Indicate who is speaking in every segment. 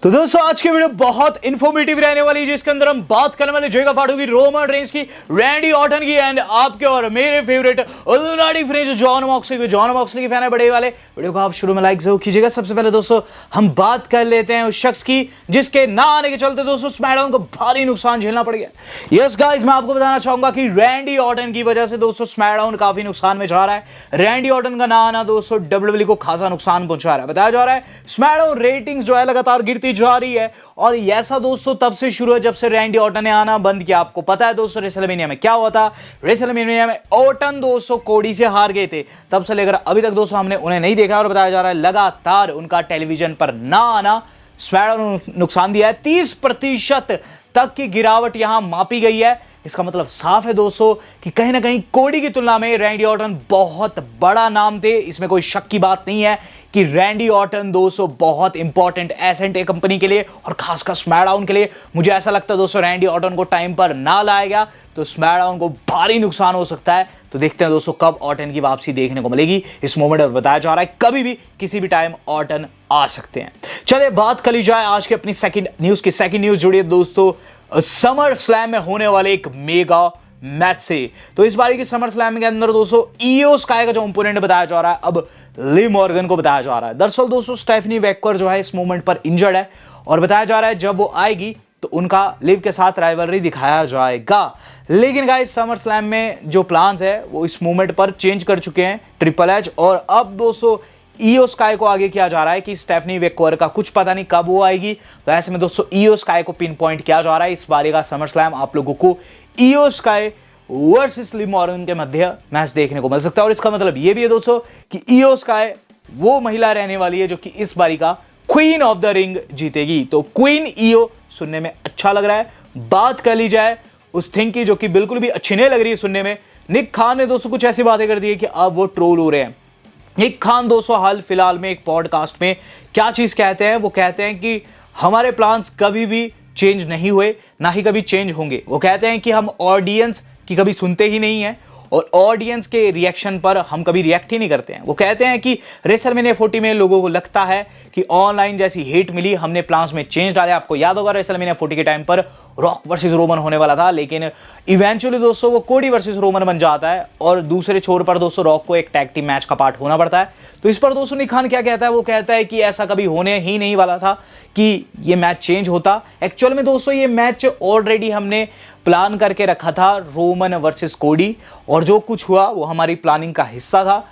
Speaker 1: तो दोस्तों आज की वीडियो बहुत इंफॉर्मेटिव रहने वाली है, जिसके अंदर हम बात करने वाले जगह फाड़ू की, रोमन रेंज की, रैंडी ऑर्टन की एंड आपके और मेरे फेवरेट इल्लुमिनाटी फ्रेंच जॉन मॉक्सली की फैन है बड़े वाले। वीडियो को आप शुरू में लाइक जरूर कीजिएगा। सबसे पहले दोस्तों हम बात कर लेते हैं उस शख्स की जिसके ना आने के चलते दोस्तों स्मैकडाउन को भारी नुकसान झेलना पड़ गया। यस गाइस, मैं आपको बताना चाहूंगा कि रैंडी ऑर्टन की वजह से दोस्तों स्मैकडाउन काफी नुकसान में जा रहा है। रैंडी ऑर्टन का ना आना दोस्तों डब्ल्यूडब्ल्यूई को खासा नुकसान पहुंचा रहा है। बताया जा रहा है स्मैकडाउन रेटिंग्स जो है लगातार गिरती जा रही है और ऐसा दोस्तों तब से शुरू है जब से रैंडी ऑर्टन ने आना बंद किया। आपको पता है दोस्तों रेसलमेनिया में क्या हुआ था। रेसलमेनिया में ऑर्टन दोस्तों कोडी से हार गए थे, तब से लेकर अभी तक दोस्तों हमने उन्हें नहीं देखा और बताया जा रहा है लगातार उनका टेलीविजन पर ना आना स्मैकडाउन नुकसान दिया है। 30% तक की गिरावट यहां मापी गई है। इसका मतलब साफ है दोस्तों कि कहीं ना कहीं कोडी की तुलना में रैंडी ऑर्टन बहुत बड़ा नाम थे। इसमें कोई शक की बात नहीं है कि रैंडी ऑर्टन दोस्तों बहुत इंपॉर्टेंट एसेट है कंपनी के लिए और खासकर स्मैकडाउन के लिए। मुझे ऐसा लगता है दोस्तों रैंडी ऑर्टन को टाइम पर ना लाया गया तो स्मैकडाउन को भारी नुकसान हो सकता है। तो देखते हैं दोस्तों कब ऑर्टन की वापसी देखने को मिलेगी। इस मोमेंट में बताया जा रहा है कभी भी किसी भी टाइम ऑर्टन आ सकते हैं। चलिए बात कर ली जाए आज की अपनी सेकंड न्यूज की। सेकंड न्यूज जुड़ी है दोस्तों समर स्लैम में होने वाले एक मेगा मैच से। तो इस बारी की समर स्लैम के अंदर दोस्तों ईओ स्काई का जो ओपोनेंट बताया जा रहा है अब लिव मॉर्गन को बताया जा रहा है। दरअसल दोस्तों स्टेफनी वेकर जो है इस मोमेंट पर इंजर्ड है और बताया जा रहा है जब वो आएगी तो उनका लिव के साथ राइवलरी दिखाया जाएगा। लेकिन गाइस समर स्लैम में जो प्लान्स है वो इस मोमेंट पर चेंज कर चुके हैं ट्रिपल एच और अब दोस्तों ईओ स्काई को आगे किया जा रहा है कि स्टेफनी वेकर का कुछ पता नहीं कब वो आएगी। तो ऐसे में दोस्तों ईओ स्काई को पिन पॉइंट किया जा रहा है। इस बारी का समर स्लैम आप लोगों को Iyo Sky versus Liv Morgan के मध्य मैच देखने को मिल सकता है और इसका मतलब ये भी है दोस्तों कि ईओ स्काई वो महिला रहने वाली है जो कि इस बारी का क्वीन ऑफ द रिंग जीतेगी। तो क्वीन ईओ सुनने में अच्छा लग रहा है। बात कर ली जाए उस थिंग की जो कि बिल्कुल भी अच्छी नहीं लग रही है सुनने में। निक खान ने दोस्तों कुछ ऐसी बातें कर दी है कि अब वो ट्रोल हो रहे हैं। निक खान दोस्तों हाल फिलहाल में एक पॉडकास्ट में क्या चीज कहते हैं, वो कहते हैं कि हमारे प्लान्स कभी भी चेंज नहीं हुए, ना ही कभी चेंज होंगे। वो कहते हैं कि हम ऑडियंस की कभी सुनते ही नहीं है और ऑडियंस के रिएक्शन पर हम कभी रिएक्ट ही नहीं करते हैं। वो कहते हैं कि रेसलमेनिया 40 में लोगों को लगता है कि ऑनलाइन जैसी हेट मिली, हमने प्लान्स में चेंज डाले। आपको याद होगा रेसलमेनिया 40 के टाइम पर रॉक वर्सेस रोमन होने वाला था, लेकिन इवेंचुअली दोस्तों वो कोडी वर्सेस रोमन बन जाता है और दूसरे छोर पर दोस्तों रॉक को एक टैग टीम मैच का पार्ट होना पड़ता है। तो इस पर दोस्तों निक खान क्या कहता है, वो कहता है कि ऐसा कभी होने ही नहीं वाला था कि ये मैच चेंज होता। एक्चुअल में दोस्तों ये मैच ऑलरेडी हमने प्लान करके रखा था रोमन वर्सेस कोडी और जो कुछ हुआ वो हमारी प्लानिंग का हिस्सा था।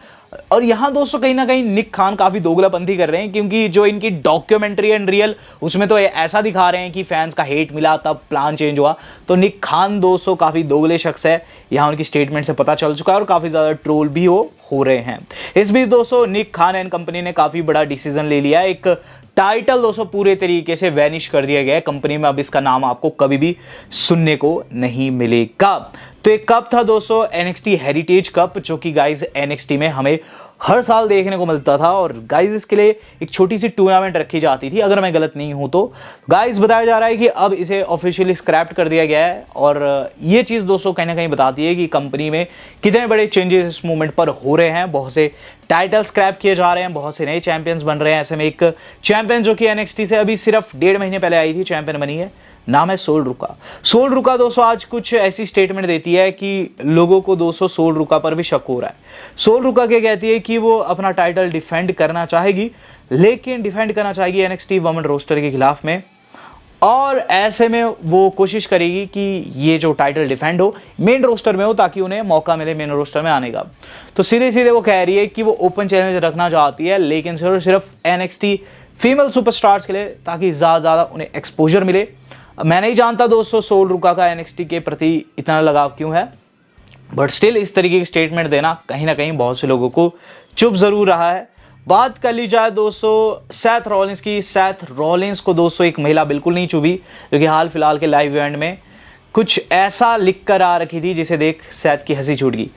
Speaker 1: और यहां दोस्तों कहीं ना कहीं निक खान काफी दोगलापंथी कर रहे हैं क्योंकि जो इनकी डॉक्यूमेंट्री एंड रियल उसमें तो ऐसा दिखा रहे हैं कि फैंस का हेट मिला तब प्लान चेंज हुआ। तो निक खान दोस्तों काफी दोगले शख्स है, यहां उनकी स्टेटमेंट से पता चल चुका है और काफी ज्यादा ट्रोल भी हो रहे हैं। इस बीच दोस्तों निक खान एंड कंपनी ने काफी बड़ा डिसीजन ले लिया। एक टाइटल दोस्तों पूरे तरीके से वैनिश कर दिया गया है कंपनी में, अब इसका नाम आपको कभी भी सुनने को नहीं मिलेगा। तो एक कप था दोस्तों NXT हेरिटेज कप जो कि गाइस NXT में हमें हर साल देखने को मिलता था और गाइस इसके लिए एक छोटी सी टूर्नामेंट रखी जाती थी अगर मैं गलत नहीं हूं तो। गाइस बताया जा रहा है कि अब इसे ऑफिशियली स्क्रैप कर दिया गया है और ये चीज़ दोस्तों कहीं ना कहीं बताती है कि कंपनी में कितने बड़े चेंजेस इस मूवमेंट पर हो रहे हैं। बहुत से टाइटल स्क्रैप किए जा रहे हैं, बहुत से नए चैंपियंस बन रहे हैं। ऐसे में एक चैंपियन जो कि NXT से अभी सिर्फ 1.5 महीने पहले आई थी चैंपियन बनी है, नाम है सोल रुका। सोल रुका दोस्तों आज कुछ ऐसी स्टेटमेंट देती है कि लोगों को दोस्तों सोल रुका पर भी शक हो रहा है। सोल रुका क्या कहती है कि वो अपना टाइटल डिफेंड करना चाहेगी, लेकिन डिफेंड करना चाहेगी NXT वुमेन रोस्टर के खिलाफ में और ऐसे में वो कोशिश करेगी कि ये जो टाइटल डिफेंड हो मेन रोस्टर में हो ताकि उन्हें मौका मिले मेन रोस्टर में आने का। तो सीधे सीधे वो कह रही है कि वो ओपन चैलेंज रखना चाहती है लेकिन सिर्फ NXT फीमेल सुपरस्टार्स के लिए ताकि ज़्यादा उन्हें एक्सपोजर मिले। मैं नहीं जानता दोस्तों सोल रुका का NXT के प्रति इतना लगाव क्यों है, बट स्टिल इस तरीके की स्टेटमेंट देना कहीं ना कहीं बहुत से लोगों को चुप जरूर रहा है। बात कर ली जाए दोस्तों सेथ रॉलिंस की। सेथ रॉलिंस को दोस्तों एक महिला बिल्कुल नहीं चुभी जो कि हाल फिलहाल के लाइव इवेंट में कुछ ऐसा लिख कर आ रखी थी जिसे देख सेथ की हंसी छूट गई।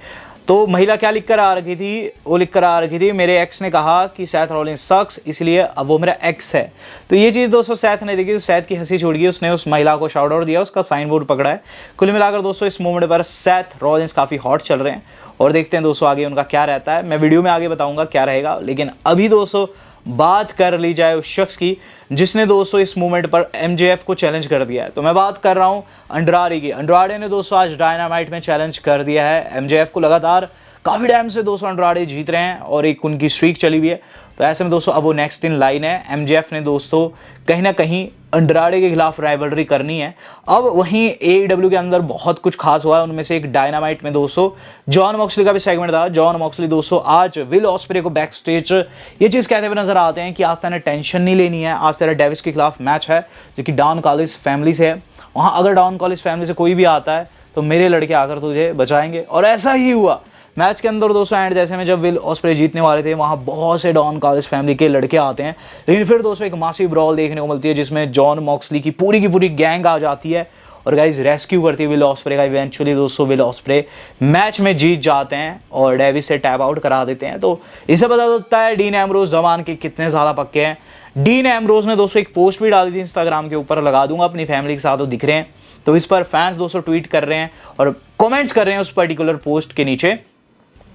Speaker 1: तो महिला क्या लिख कर आ रखी थी, वो लिख कर आ रखी थी मेरे एक्स ने कहा कि सेथ रॉलिंस सक्स इसलिए अब वो मेरा एक्स है। तो ये चीज़ दोस्तों सेथ ने देखी तो सेथ की हंसी छूट गई, उसने उस महिला को शाउट आउट दिया, उसका साइन बोर्ड पकड़ा है। कुल मिलाकर दोस्तों इस मोमेंट पर सेथ रॉलिंस काफ़ी हॉट चल रहे हैं और देखते हैं दोस्तों आगे उनका क्या रहता है। मैं वीडियो में आगे बताऊंगा क्या रहेगा, लेकिन अभी दोस्तों बात कर ली जाए उस शख्स की जिसने दोस्तों इस मूवमेंट पर एमजेएफ को चैलेंज कर दिया है, तो मैं बात कर रहा हूं अंड्राडे की। अंड्राडे ने दोस्तों आज डायनामाइट में चैलेंज कर दिया है एमजेएफ को। लगातार काफ़ी टाइम से दोस्तों अंड्राडे जीत रहे हैं और एक उनकी स्ट्रीक चली हुई है, तो ऐसे में दोस्तों अब वो नेक्स्ट इन लाइन है। एमजेएफ ने दोस्तों कहीं ना कहीं अंड्राडे के खिलाफ राइवलरी करनी है। अब वहीं एईडब्ल्यू के अंदर बहुत कुछ खास हुआ है, उनमें से एक डायनामाइट में दोस्तों जॉन मॉक्सली का भी सेगमेंट था। जॉन मॉक्सली दोस्तों आज विल ऑस्प्रे को बैक स्टेज ये चीज़ कहते हुए नजर आते हैं कि आज तेने टेंशन नहीं लेनी है, आज तेरा डेविस के खिलाफ मैच है जो कि डॉन कॉलिन्स फैमिली से है। वहाँ अगर डॉन कॉलिन्स फैमिली से कोई भी आता है तो मेरे लड़के आकर तुझे बचाएंगे, और ऐसा ही हुआ मैच के अंदर दोस्तों। एंड जैसे में जब विल ऑस्प्रे जीतने वाले थे वहाँ बहुत से डॉन कॉलिन्स फैमिली के लड़के आते हैं, लेकिन फिर दोस्तों एक मासिव ब्रॉल देखने को मिलती है जिसमें जॉन मॉक्सली की पूरी गैंग आ जाती है और गाइज रेस्क्यू करती है विल ऑस्प्रे का। इवेंचुअली दोस्तों विल ऑस्प्रे मैच में जीत जाते हैं और डेविस से टैप आउट करा देते हैं। तो इससे पता चलता है डीन एम्ब्रोज जमान के कितने ज़्यादा पक्के हैं। डीन एम्ब्रोज ने दोस्तों एक पोस्ट भी डाली थी इंस्टाग्राम के ऊपर, लगा दूंगा अपनी फैमिली के साथ, तो दिख रहे हैं। तो इस पर फैंस दोस्तों ट्वीट कर रहे हैं और कमेंट्स कर रहे हैं उस पर्टिकुलर पोस्ट के नीचे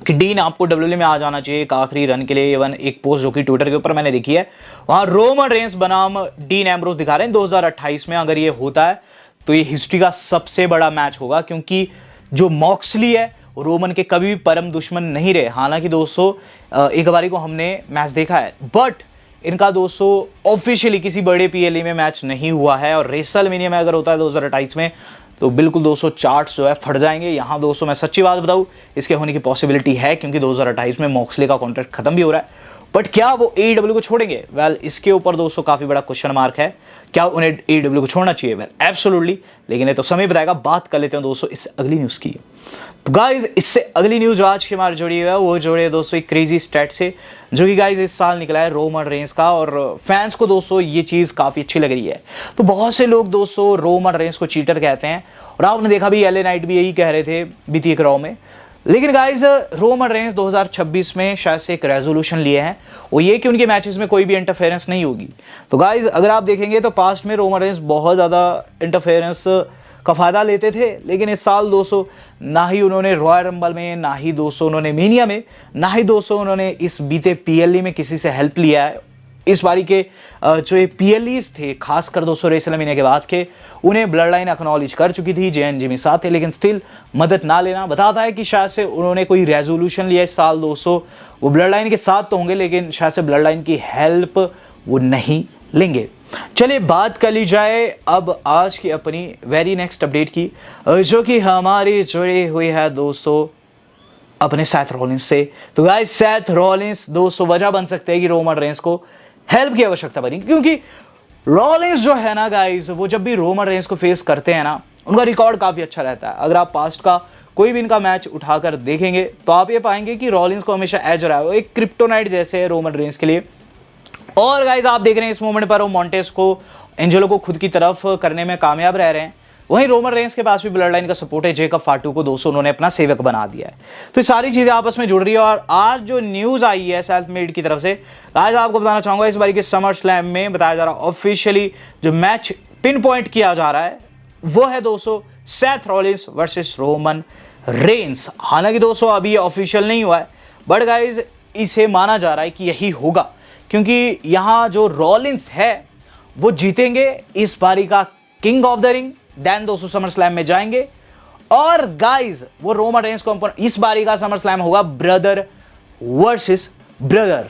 Speaker 1: कि डीन आपको डब्ल्यूडब्ल्यूई में आ जाना चाहिए एक आखिरी रन के लिए। इवन एक पोस्ट जो कि ट्विटर के ऊपर मैंने देखी है, वहाँ रोमन रेंस बनाम डीन एम्ब्रोज दिखा रहे हैं 2028 में। अगर ये होता है तो ये हिस्ट्री का सबसे बड़ा मैच होगा, क्योंकि जो मॉक्सली है रोमन के कभी भी परम दुश्मन नहीं रहे। हालांकि दोस्तों एक बारी को हमने मैच देखा है, बट इनका दोस्तों ऑफिशियली किसी बड़े पीएलई में मैच नहीं हुआ है। और रेसलमेनिया में अगर होता है 2028 में तो बिल्कुल दोस्तों चार्ट्स जो है फट जाएंगे। यहाँ दोस्तों मैं सच्ची बात बताऊँ, इसके होने की पॉसिबिलिटी है, क्योंकि 2028 में मॉक्सली का कॉन्ट्रैक्ट खत्म भी हो रहा है। बट क्या वो एईडब्ल्यू को छोड़ेंगे? वेल इसके ऊपर दोस्तों काफ़ी बड़ा क्वेश्चन मार्क है। क्या उन्हें एईडब्ल्यू को छोड़ना चाहिए? वेल एब्सोल्युटली, लेकिन ये तो समय बताएगा। बात कर लेते हैं दोस्तों इस अगली न्यूज़ की। तो गाइज इससे अगली न्यूज़ जो आज की हमारी जुड़ी हुई है वो जुड़ी है दोस्तों एक क्रेजी स्टैट से, जो कि गाइज इस साल निकला है रोमन रेंस का। और फैंस को दोस्तों ये चीज़ काफ़ी अच्छी लग रही है। तो बहुत से लोग दोस्तों रोमन रेंस को चीटर कहते हैं, और आपने देखा भी एलए नाइट भी यही कह रहे थे बीती एक रॉ में। लेकिन गाइज रोमन रेंस 2026 में शायद से एक रेजोल्यूशन लिए हैं, वो ये कि उनके मैचेस में कोई भी इंटरफेरेंस नहीं होगी। तो गाइज अगर आप देखेंगे तो पास्ट में रोमन रेंस बहुत ज़्यादा इंटरफेरेंस का फ़ायदा लेते थे, लेकिन इस साल दोस्तों ना ही उन्होंने रॉयल रंबल में, ना ही दोस्तों उन्होंने मेनिया में, ना ही दोस्तों उन्होंने इस बीते पीएलई में किसी से हेल्प लिया है। इस बारी के जो ये पीएलईज थे खासकर दोस्तों रेसलमेनिया के बाद के, उन्हें ब्लड लाइन एक्नॉलेज कर चुकी थी, जेएन जिमी साथ थे, लेकिन स्टिल मदद ना लेना बताता है कि शायद से उन्होंने कोई रेजोल्यूशन लिया इस साल दोस्तों। वो ब्लड लाइन के साथ तो होंगे, लेकिन शायद से ब्लड लाइन की हेल्प वो नहीं लेंगे। चलिए बात कर ली जाए अब आज की अपनी वेरी नेक्स्ट अपडेट की, जो कि हमारी जुड़ी हुई है दोस्तों अपने सेथ रॉलिंस से। तो गाइस सेथ रॉलिंस दोस्तों वजह बन सकते हैं कि रोमन रेंस को हेल्प की आवश्यकता बनी, क्योंकि रॉलिंस जो है ना गाइस, वो जब भी रोमन रेंस को फेस करते हैं ना, उनका रिकॉर्ड काफ़ी अच्छा रहता है। अगर आप पास्ट का कोई भी इनका मैच उठाकर देखेंगे तो आप ये पाएंगे कि रॉलिंस को हमेशा एज रहा है, वो एक क्रिप्टोनाइट जैसे है रोमन रेंस के लिए। और गाइस आप देख रहे हैं इस मोमेंट पर वो मॉन्टेस को, एंजेलो को खुद की तरफ करने में कामयाब रह रहे हैं। वहीं रोमन रेंस के पास भी ब्लड लाइन का सपोर्ट है, जेकब फाटू को दोस्तों उन्होंने अपना सेवक बना दिया है। तो ये सारी चीज़ें आपस में जुड़ रही है। और आज जो न्यूज़ आई है सेल्फ मेड की तरफ से, आज आपको बताना चाहूँगा इस बारी के समर स्लैम में बताया जा रहा ऑफिशियली जो मैच पिन पॉइंट किया जा रहा है वो है दोस्तों Seth Rollins versus Roman Reigns. हालांकि दोस्तों अभी ये ऑफिशियल नहीं हुआ है, बट गाइज इसे माना जा रहा है कि यही होगा, क्योंकि यहाँ जो रॉलिंस है वो जीतेंगे इस बारी का king of the ring, then दोस्तों समर स्लैम में जाएंगे। और गाइज वो रोमन रेंस को इस बारी का समर स्लैम होगा ब्रदर वर्सेस ब्रदर।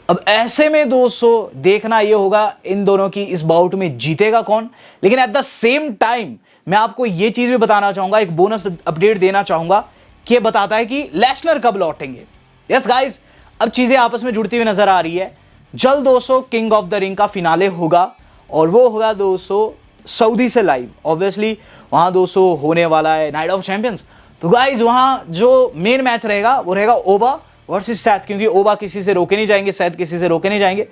Speaker 1: अब ऐसे में दोस्तों देखना ये होगा इन दोनों की इस बाउट में जीतेगा कौन। लेकिन एट द सेम टाइम मैं आपको ये चीज भी बताना चाहूंगा, एक बोनस अपडेट देना चाहूंगा कि बताता है कि लेसनर कब लौटेंगे। यस गाइज अब चीजें आपस में जुड़ती हुई नजर आ रही है। जल्द दोस्तों किंग ऑफ द रिंग का फिनाले होगा और वो होगा दोस्तों सऊदी से लाइव। ऑब्वियसली वहां दोस्तों होने वाला है नाइट ऑफ चैंपियंस। तो गाइज वहां जो मेन मैच रहेगा वो रहेगा ओबा वर्सेस सेथ, क्योंकि ओबा किसी से रोके नहीं जाएंगे, सेथ किसी से रोके नहीं जाएंगे।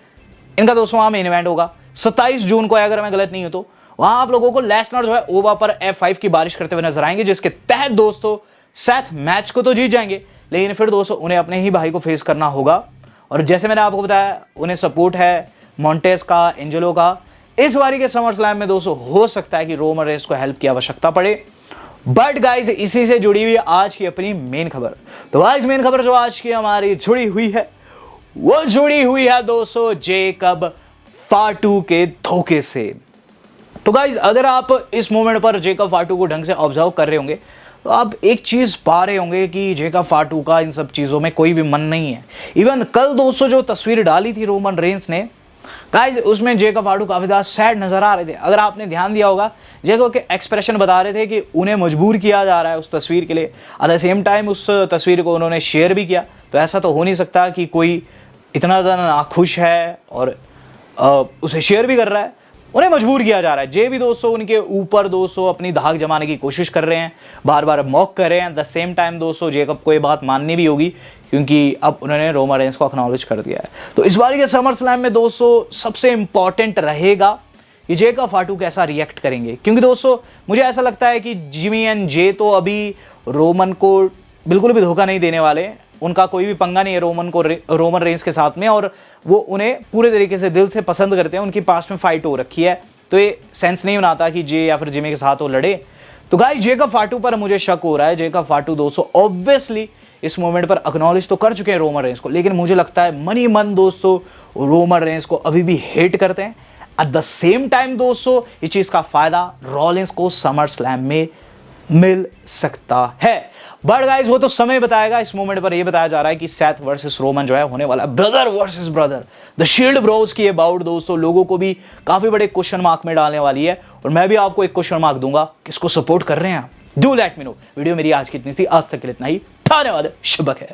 Speaker 1: इनका दोस्तों वहां मेन इवेंट होगा 27 जून को, अगर मैं गलत नहीं हूं तो। वहां आप लोगों को लेसनर जो है ओबा पर F5 की बारिश करते हुए नजर आएंगे, जिसके तहत दोस्तों सेथ मैच को तो जीत जाएंगे, लेकिन फिर दोस्तों उन्हें अपने ही भाई को फेस करना होगा। और जैसे मैंने आपको बताया उन्हें सपोर्ट है मॉन्टेस का, एंजेलो का। इस बारी के समर स्लैम में दोस्तों हो सकता है कि रोमन रेंस को हेल्प की आवश्यकता पड़े। बट गाइज इसी से जुड़ी हुई आज की अपनी मेन खबर। तो आज मेन खबर जो आज की हमारी जुड़ी हुई है वो जुड़ी हुई है दोस्तों जेकब फाटू के धोखे से। तो गाइज अगर आप इस मोमेंट पर जेकब फाटू को ढंग से ऑब्जर्व कर रहे होंगे तो आप एक चीज पा रहे होंगे कि जेकब फाटू का इन सब चीजों में कोई भी मन नहीं है। इवन कल दोस्तों जो तस्वीर डाली थी रोमन रेंस ने गाइज, उसमें जेकब फाटू काफी ज्यादा सैड नजर आ रहे थे। अगर आपने ध्यान दिया होगा जेकब के एक्सप्रेशन बता रहे थे कि उन्हें मजबूर किया जा रहा है उस तस्वीर के लिए। एट द सेम टाइम उस तस्वीर को उन्होंने शेयर भी किया। तो ऐसा तो हो नहीं सकता कि कोई इतना ज़्यादा नाखुश है और उसे शेयर भी कर रहा है। उन्हें मजबूर किया जा रहा है। जे भी दोस्तों उनके ऊपर दोस्तों अपनी धाक जमाने की कोशिश कर रहे हैं, बार बार मॉक कर रहे हैं। द सेम टाइम दोस्तों जेकब को ये बात माननी भी होगी क्योंकि अब उन्होंने रोमन रेंस को एक्नॉलेज कर दिया है। तो इस बार के समर स्लैम में दोस्तों सबसे इंपॉर्टेंट रहेगा कि जेकब फाटू कैसा रिएक्ट करेंगे, क्योंकि दोस्तों मुझे ऐसा लगता है कि जिमी एंड जे तो अभी रोमन को बिल्कुल भी धोखा नहीं देने वाले। उनका कोई भी पंगा नहीं है रोमन रेंस के साथ में, और वो उन्हें पूरे तरीके से दिल से पसंद करते हैं। उनकी पास में फाइट हो रखी है, तो ये सेंस नहीं बनाता कि जे या फिर जिमी के साथ वो लड़े। तो गाइस जेकब फाटू पर मुझे शक हो रहा है। जेकब फाटू दोस्तों ऑब्वियसली इस मोमेंट पर एक्नॉलेज तो कर चुके हैं रोमन रेंस को, लेकिन मुझे लगता है मन ही मन दोस्तों रोमन रेंस को अभी भी हेट करते हैं। एट द सेम टाइम दोस्तों इस चीज का फायदा रॉलिंस को समर स्लैम में मिल सकता है। बट गाइस वो तो समय बताएगा। इस मोमेंट पर यह बताया जा रहा है कि सेथ वर्सेस रोमन जो है होने वाला है brother versus brother. The shield Bros की अबाउट दोस्तों लोगों को भी काफी बड़े क्वेश्चन मार्क में डालने वाली है, और मैं भी आपको एक क्वेश्चन मार्क दूंगा, किसको सपोर्ट कर रहे हैं आप? Do let me know. Video मेरी आज की इतनी थी, आज तक के लिए इतना ही। धन्यवाद, शुभ है।